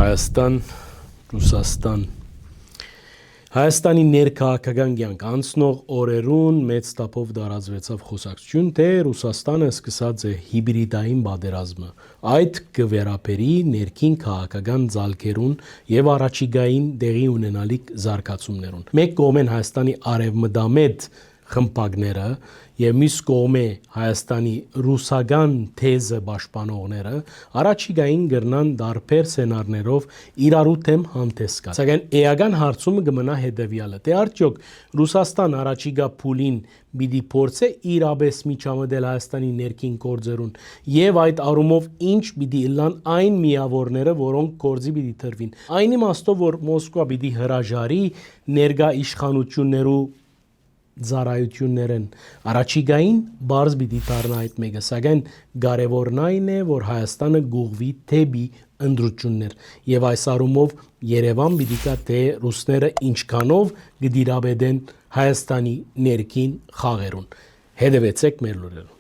Հայաստան, Ռուսաստան։ Հայաստանի ներքաղաքական կյանք անցնող օրերուն մեծ տապով տարածվեցավ խոսակցություն, թե Ռուսաստանը սկսած է հիբրիդային պատերազմը։ Այդ կվերապերի ներքին քաղաքական ձալքերուն եւ առաջիկային տեղի ունենալիք զարգացումներուն։ Մեկ կողմեն Հայաստանի արևմտամետ խմբակները եւ մյուս կողմէ Հայաստանի ռուսական թեզը պաշտպանողները առաջիկային գրնան դարբեր սցենարներով իրարու թեմ հանդես գալ։ Սակայն էական հարցումը կմնա հետեւյալը. թե արդյոք Ռուսաստան առաջիկա փուլին պիտի փորձե իրապես միջամտել Հայաստանի ներքին գործերուն եւ այդ առումով ինչ պիտի լան այն միավորները, որոնք գործի պիտի դրվին։ Այն իմաստով, որ Մոսկվա պիտի հրաժարի ներկա իշխանություններու ծառայություններն առաջիկային բարձ պիտի դառնա այդ մեկը, սակայն կարևորն այն է, որ Հայաստանը գուղվի թեպի ընդրություններ եւ այս առումով Երևան պիտի կա թե ռուսները ինչքանով կդիրապետեն Հայաստանի ներքին խաղերուն։ Հետևեցեք մեր լուրերուն։